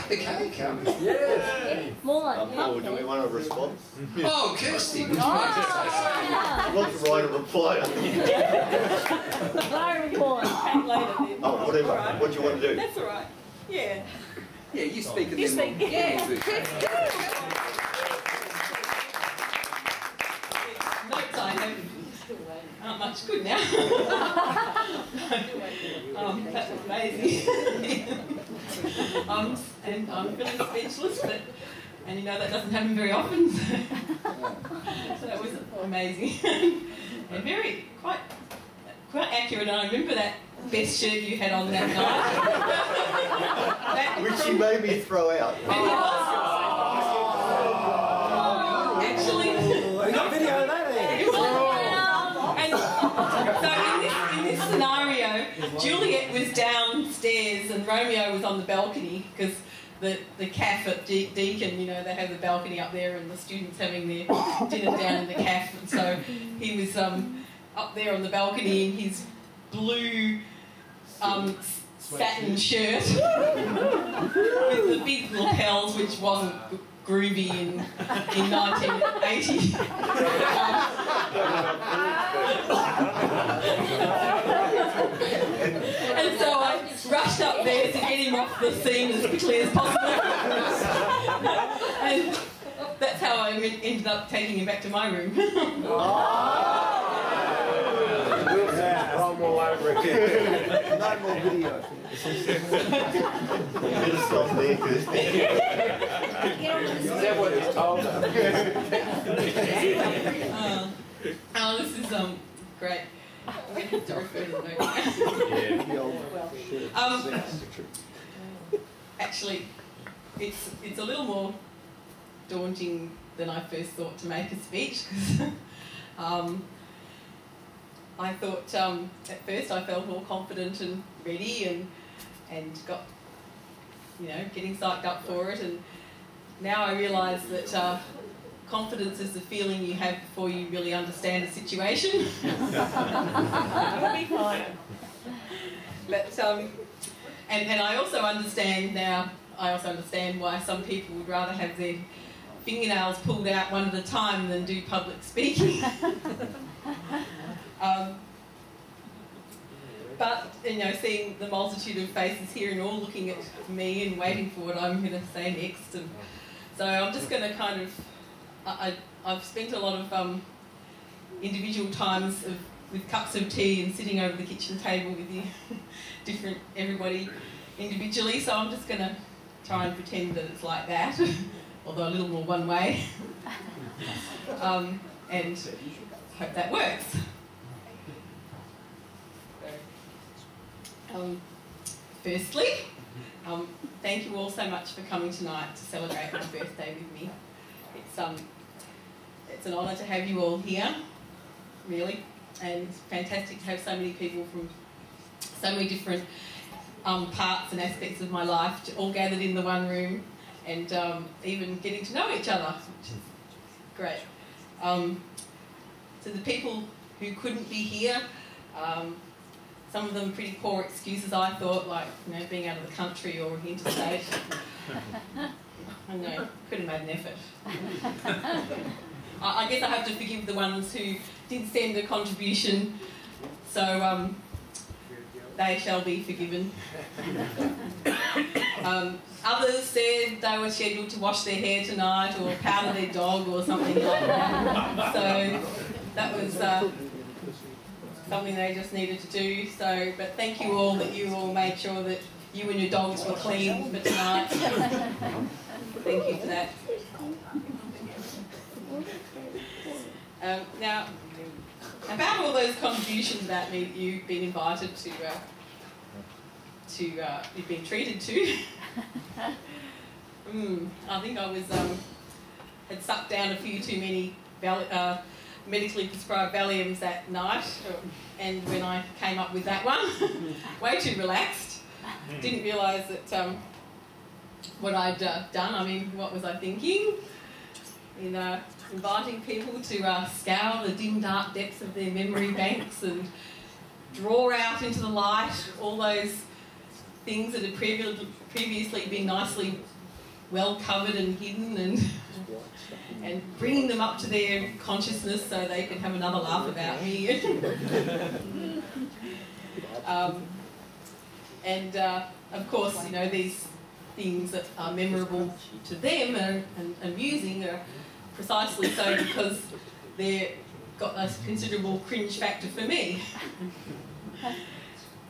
cut the cake. Yeah. More like Or do we want a response? Oh, Kirsty, would you like to say something? I'd like to write a reply. Fire report. Cake later then. Oh, whatever. Right. What do you want to do? That's all right. Yeah. Yeah, you speak and You then speak. we'll Yeah. do it. Notes I have aren't much good now. That was amazing. And I'm feeling speechless, and you know that doesn't happen very often. So that was amazing and very quite accurate. And I remember that best shirt you had on that night. Which you made me throw out. And it was actually. We got video of that. So in this scenario, Juliet was downstairs and Romeo was on the balcony because the cafe at Deakin, you know, they have the balcony up there and the students having their dinner down in the cafe. And so he was up there on the balcony in his blue satin shirt with the big lapels, which wasn't groovy in 1980. And so I rushed up there to get him off the scene as quickly as possible. And that's how I ended up taking him back to my room. Roll all over again. No more video. Better stop there, Kirsty. Is that what it's told? Oh, this is great. I'm going to have to refer to the note. Actually, it's a little more daunting than I first thought to make a speech. I thought at first I felt all confident and ready and got, you know, getting psyched up for it, and now I realise that confidence is the feeling you have before you really understand a situation. It'll be fine. But and I also understand now. I also understand why some people would rather have their fingernails pulled out one at a time than do public speaking. But, you know, seeing the multitude of faces here and all looking at me and waiting for what I'm going to say next, and so I'm just going to kind of, I've spent a lot of individual times with cups of tea and sitting over the kitchen table with you, everybody individually, so I'm just going to try and pretend that it's like that, although a little more one way, and hope that works. Firstly, thank you all so much for coming tonight to celebrate my birthday with me. It's an honour to have you all here, really, and it's fantastic to have so many people from so many different parts and aspects of my life all gathered in the one room, and even getting to know each other, which is great. To the people who couldn't be here, some of them pretty poor excuses, I thought, like, you know, being out of the country or interstate. I know, could have made an effort. I guess I have to forgive the ones who did send a contribution, so they shall be forgiven. Others said they were scheduled to wash their hair tonight or powder their dog or something like that. So that was something they just needed to do. So, but thank you all that you all made sure that you and your dogs were clean for tonight. Thank you for that. Now, about all those contributions about me that you've been invited to you've been treated to. I think I was had sucked down a few too many medically prescribed Valiums that night, and when I came up with that one, way too relaxed. Didn't realise that what I'd done. I mean, what was I thinking? In inviting people to scour the dim, dark depths of their memory banks and draw out into the light all those things that had previously been nicely well covered and hidden, and bringing them up to their consciousness so they can have another laugh about me. Of course, you know, these things that are memorable to them and amusing are precisely so because they've got a considerable cringe factor for me.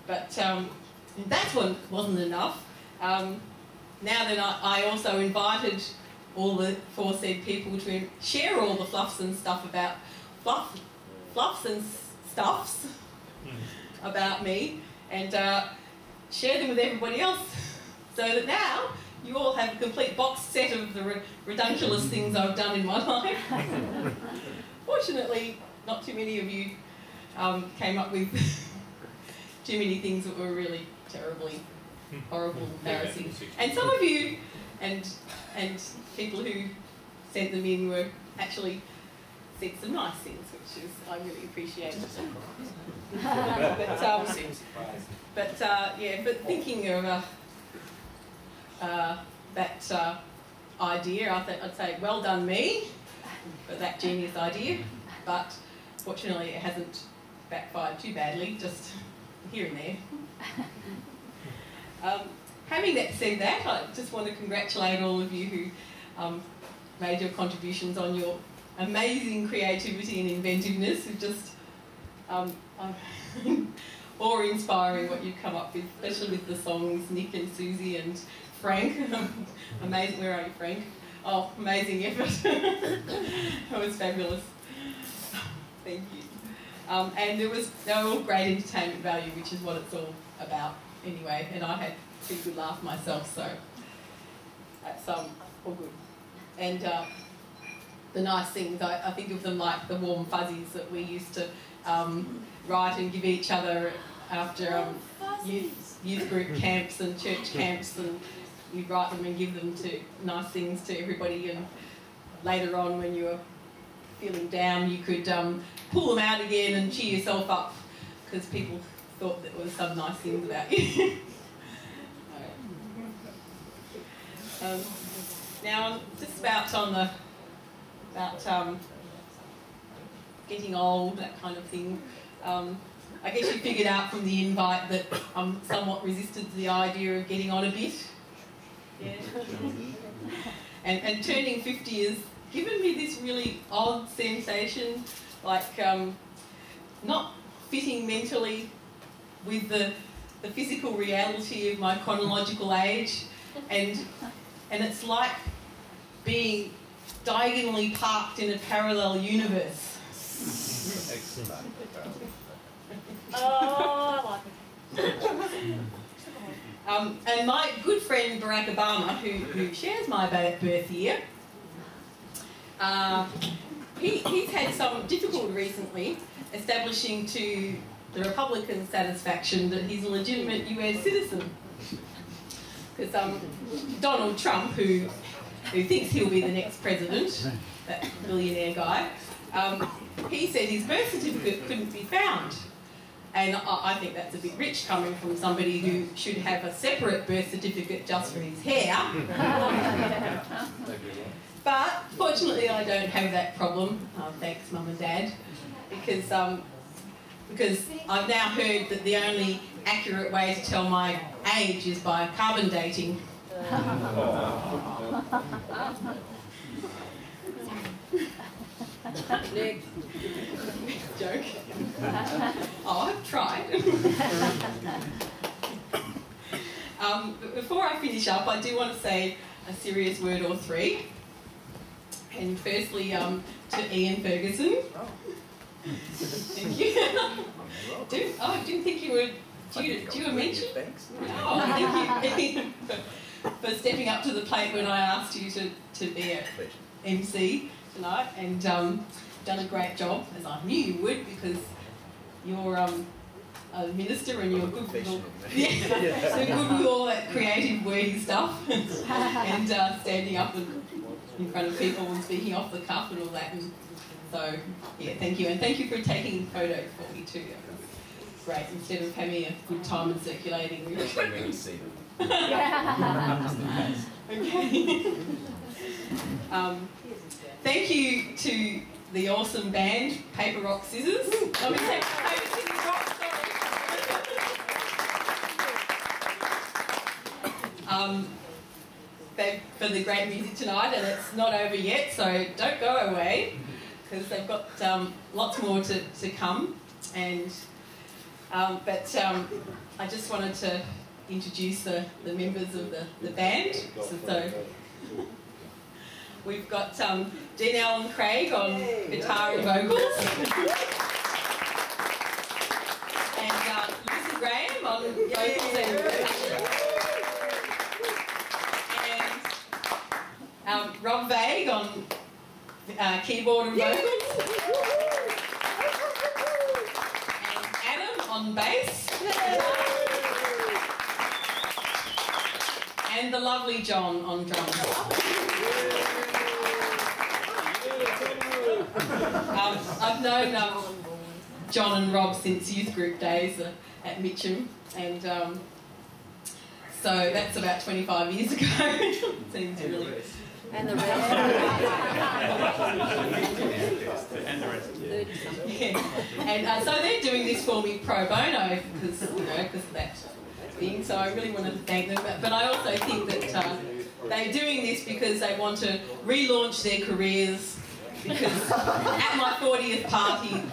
But that one wasn't enough. Now then, I also invited all the aforesaid people to share all the fluffs and stuff about fluffs and stuffs about me, and share them with everybody else, so that now you all have a complete box set of the ridiculous things I've done in my life. Fortunately, not too many of you came up with too many things that were really terribly horrible, embarrassing. And some of you, and people who sent them in were actually said some nice things, which is I really appreciate. But thinking of that idea, I'd say well done me for that genius idea. But fortunately, it hasn't backfired too badly, just here and there. Having said that, I just want to congratulate all of you who made your contributions on your amazing creativity and inventiveness. It's just awe-inspiring what you've come up with, especially with the songs, Nick and Susie and Frank. Amazing. Where are you, Frank? Oh, amazing effort. That was fabulous. Thank you. And they were all great entertainment value, which is what it's all about anyway. And I had a pretty good laugh myself, so that's all good. And the nice things, I think of them like the warm fuzzies that we used to write and give each other after youth group camps and church camps, and you'd write them and give them to nice things to everybody, and later on when you were feeling down you could pull them out again and cheer yourself up because people thought there was some nice things about you. Now just about getting old, that kind of thing. I guess you figured out from the invite that I'm somewhat resistant to the idea of getting on a bit. Yeah. And turning 50 has given me this really odd sensation, like not fitting mentally with the physical reality of my chronological age, and it's like being diagonally parked in a parallel universe. Oh, I like it. And my good friend Barack Obama, who shares my birth year, he's had some difficulty recently establishing to the Republican satisfaction that he's a legitimate US citizen. Because Donald Trump, who thinks he'll be the next president, that billionaire guy, he said his birth certificate couldn't be found. And I think that's a bit rich coming from somebody who should have a separate birth certificate just for his hair. But fortunately I don't have that problem, thanks Mum and Dad, because I've now heard that the only accurate way to tell my age is by carbon dating. Next. Joke. Oh, I've tried. But before I finish up, I do want to say a serious word or three. And firstly, to Ian Ferguson. Thank you. I didn't think you were due a mention. Oh, thank you, Ian, for stepping up to the plate when I asked you to be an MC tonight, and done a great job, as I knew you would, because you're a minister and you're good with all, you're good with all that creative, wordy stuff, and standing up in front of people and speaking off the cuff and all that. And so, yeah, thank you, and thank you for taking photos for me too. That was great. Instead of having a good time and circulating. We Okay. Thank you to the awesome band, Paper, Rock, Scissors. I mean, Paper, Scissors, Rock, sorry. For the great music tonight, and it's not over yet, so don't go away, because they've got lots more to come. And I just wanted to introduce the members of the band. So we've got Janelle and Craig on guitar and vocals, and Lucy Graham on vocals and percussion, and Rob Vague on keyboard and vocals, and Adam on bass, and the lovely John on drums. I've known John and Rob since youth group days at Mitcham, and so that's about 25 years ago. Seems really. And the rest. Yeah. And so they're doing this for me pro bono because of that thing. So I really want to thank them. But I also think that they're doing this because they want to relaunch their careers. Because at my 40th party,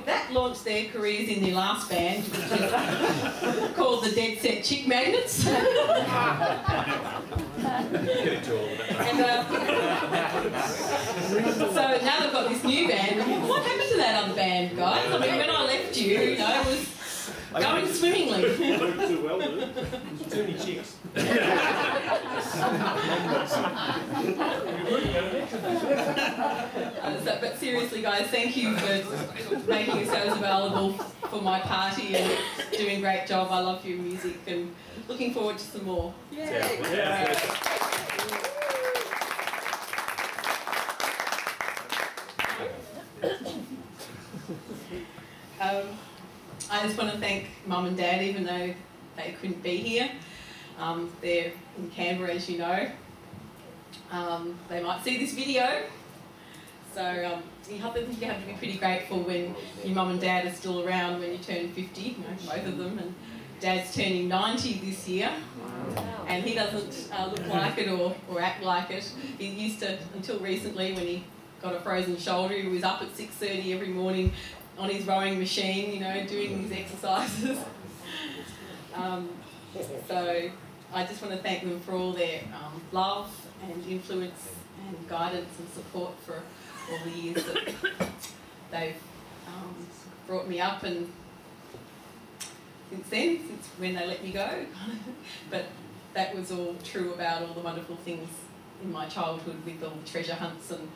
that launched their careers in their last band, which is called the Dead Set Chick Magnets. And so now they've got this new band. What happened to that other band, guys? I mean, when I left you, it was going swimmingly. Too well, dude. There's too many chicks. But seriously, guys, thank you for making yourselves available for my party and doing a great job. I love your music and looking forward to some more. Yeah. I just want to thank Mum and Dad, even though they couldn't be here. They're in Canberra, as you know. They might see this video. So I think you have to be pretty grateful when your mum and dad are still around when you turn 50, both of them. And Dad's turning 90 this year. Wow. And he doesn't look like it or act like it. He used to, until recently, when he got a frozen shoulder, he was up at 6:30 every morning on his rowing machine, doing his exercises. So I just want to thank them for all their love and influence and guidance and support for all the years that they've brought me up, and since when they let me go. But that was all true about all the wonderful things in my childhood with all the treasure hunts and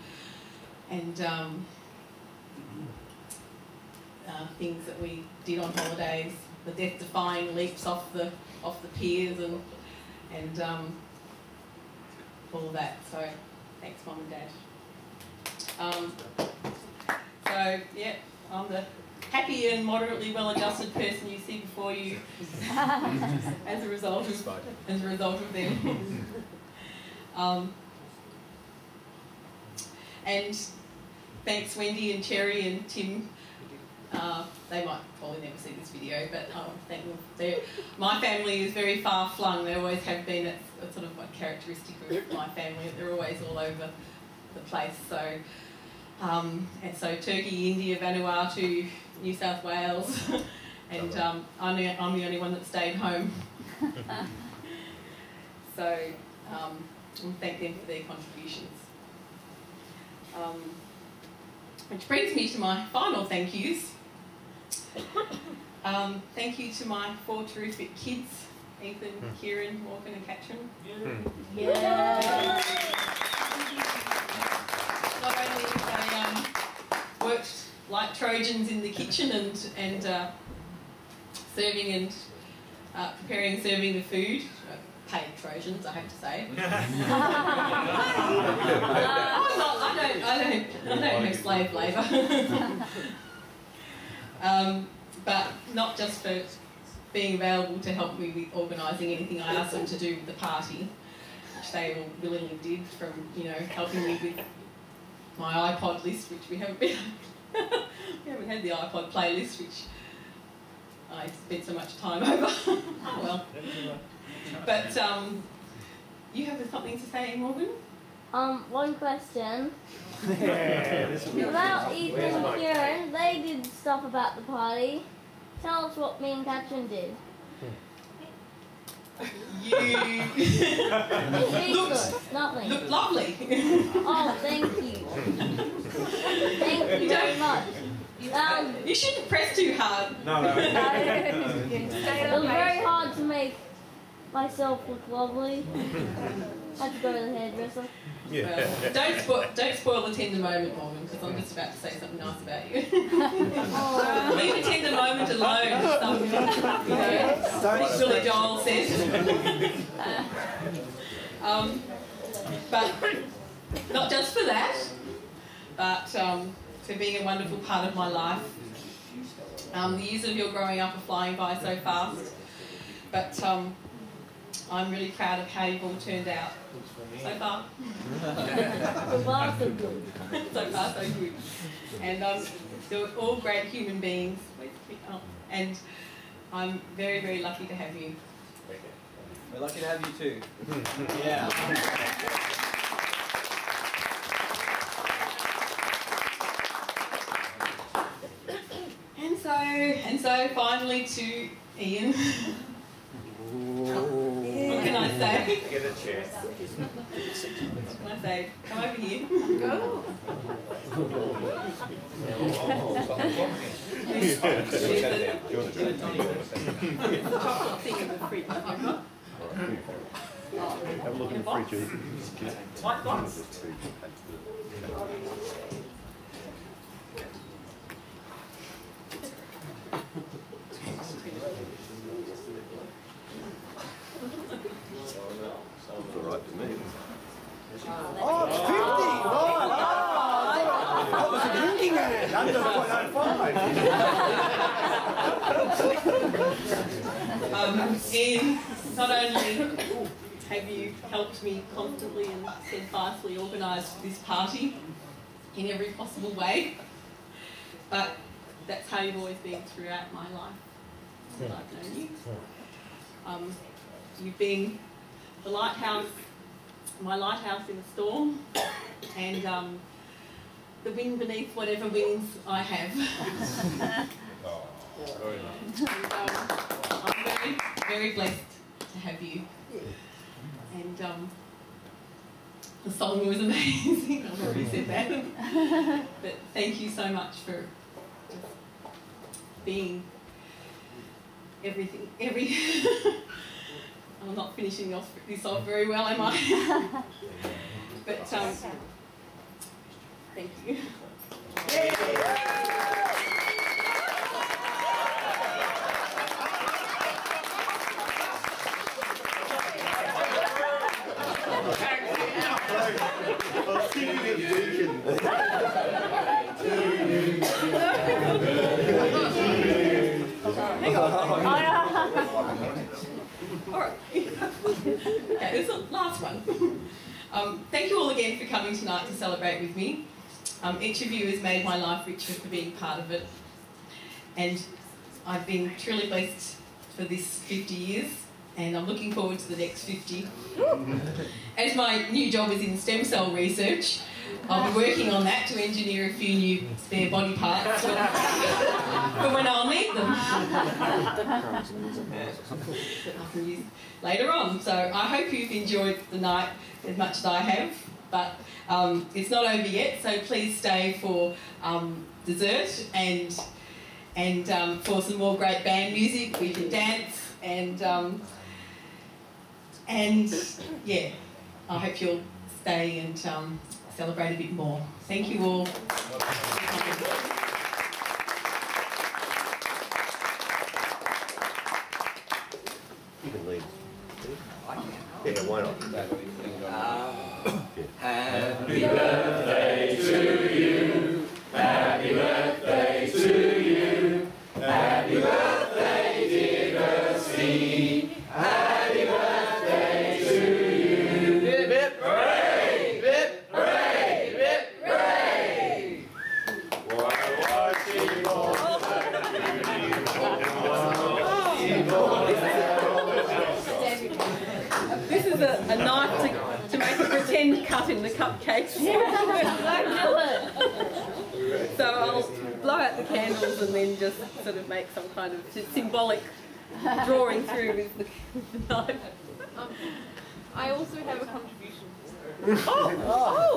things that we did on holidays, the death-defying leaps off the piers and all of that. So thanks, Mum and Dad. So yeah, I'm the happy and moderately well-adjusted person you see before you as a result of them. And thanks Wendy and Cherry and Tim. They might probably never see this video, but thank them. My family is very far-flung. They always have been. It's sort of a characteristic of my family. They're always all over the place. So, and so Turkey, India, Vanuatu, New South Wales, and I'm the only one that stayed home. So, we'll thank them for their contributions. Which brings me to my final thank yous. Thank you to my 4 terrific kids, Ethan, Kieran, Morgan and Katrin. Yeah. Not only have they worked like Trojans in the kitchen and serving and preparing and serving the food, paid Trojans, I have to say. I don't have slave labour. But not just for being available to help me with organising anything I asked them to do with the party, which which they all willingly did, from, you know, helping me with my iPod list, which we haven't been we haven't had the iPod playlist, which I spent so much time over. Oh well. But you have something to say, Morgan? One question. Yeah, About Ethan and Kieran, they did stuff about the party. Tell us what me and Katrin did. You Nothing. look lovely. Oh, thank you. Thank you very much. You shouldn't press too hard. No. It was very hard to make myself look lovely. Had to go to the hairdresser. Well, don't spoil the tender moment, Morgan, because I'm just about to say something nice about you. Leave the tender moment alone. Something, you know, Billy Joel says. But not just for that, but for being a wonderful part of my life. The years of your growing up are flying by so fast, but I'm really proud of how you've all turned out so far. So far, so good. So far, so good. And you're all great human beings, and I'm very, very lucky to have you. We're lucky to have you too. Yeah. And so finally to Ian. What can I say? Get a chair. What can I say? Come over here. Go. Chocolate thing in the fridge. Have a look in the fridge. White box. Sounds all right to me. Oh, it's 50! Right! That was a drinking man! Under 0.05! Ian, not only have you helped me constantly and steadfastly organise this party in every possible way, but that's how you've always been throughout my life that I've known you. You've been the lighthouse, my lighthouse in the storm, and the wind beneath whatever wings I have. And, I'm very, very blessed to have you. And the song was amazing. I've already said that. But thank you so much for just being everything. I'm not finishing this off very well, am I? But thank you. Hang on. All right. Okay, this is the last one. Thank you all again for coming tonight to celebrate with me. Each of you has made my life richer for being part of it. And I've been truly blessed for this 50 years, and I'm looking forward to the next 50. As my new job is in stem cell research, I'll be working on that to engineer a few new spare body parts for when I'll need them. That I can use later on. So I hope you've enjoyed the night as much as I have, but it's not over yet, so please stay for dessert and for some more great band music. We can dance and yeah, I hope you'll stay and celebrate a bit more. Thank you all. You can leave. Yeah, why not? Happy birthday to you. Happy birthday to you. Happy birthday, dear Kirsty. Happy birthday to you. knife to make a pretend cut in the cupcakes. So I'll blow out the candles and then just sort of make some kind of symbolic drawing through with the knife. I also have a contribution. Blow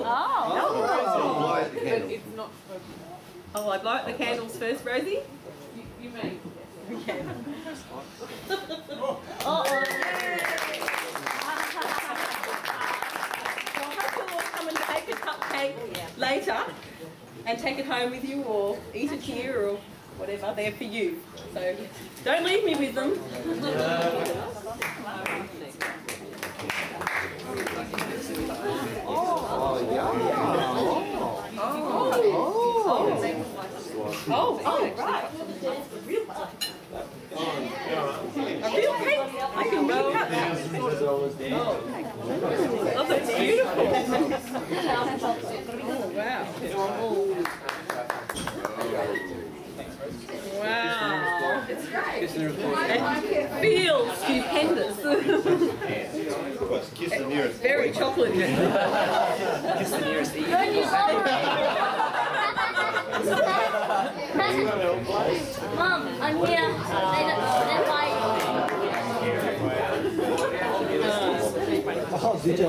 out the But candle. it's not spoken. Oh, I blow out the candles first, Rosie? You may. Okay. Uh-oh. So I hope you'll all come and take a cupcake later and take it home with you or eat it here or whatever. They're for you. So don't leave me with them. Oh, right. A real cake. I can recut that. Oh, that's beautiful. Oh, wow. Wow. It feels stupendous. Kiss the nearest. Very chocolatey. Don't you love Mom, I'm here. They're fighting. Oh, did you?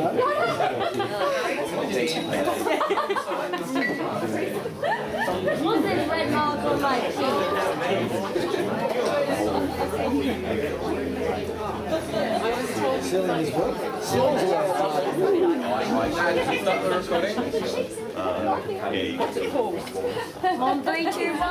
What's this red mark on my cheek? Selling his work. Stop the recording. Yeah, you can see. Mom, 3, 2, 1.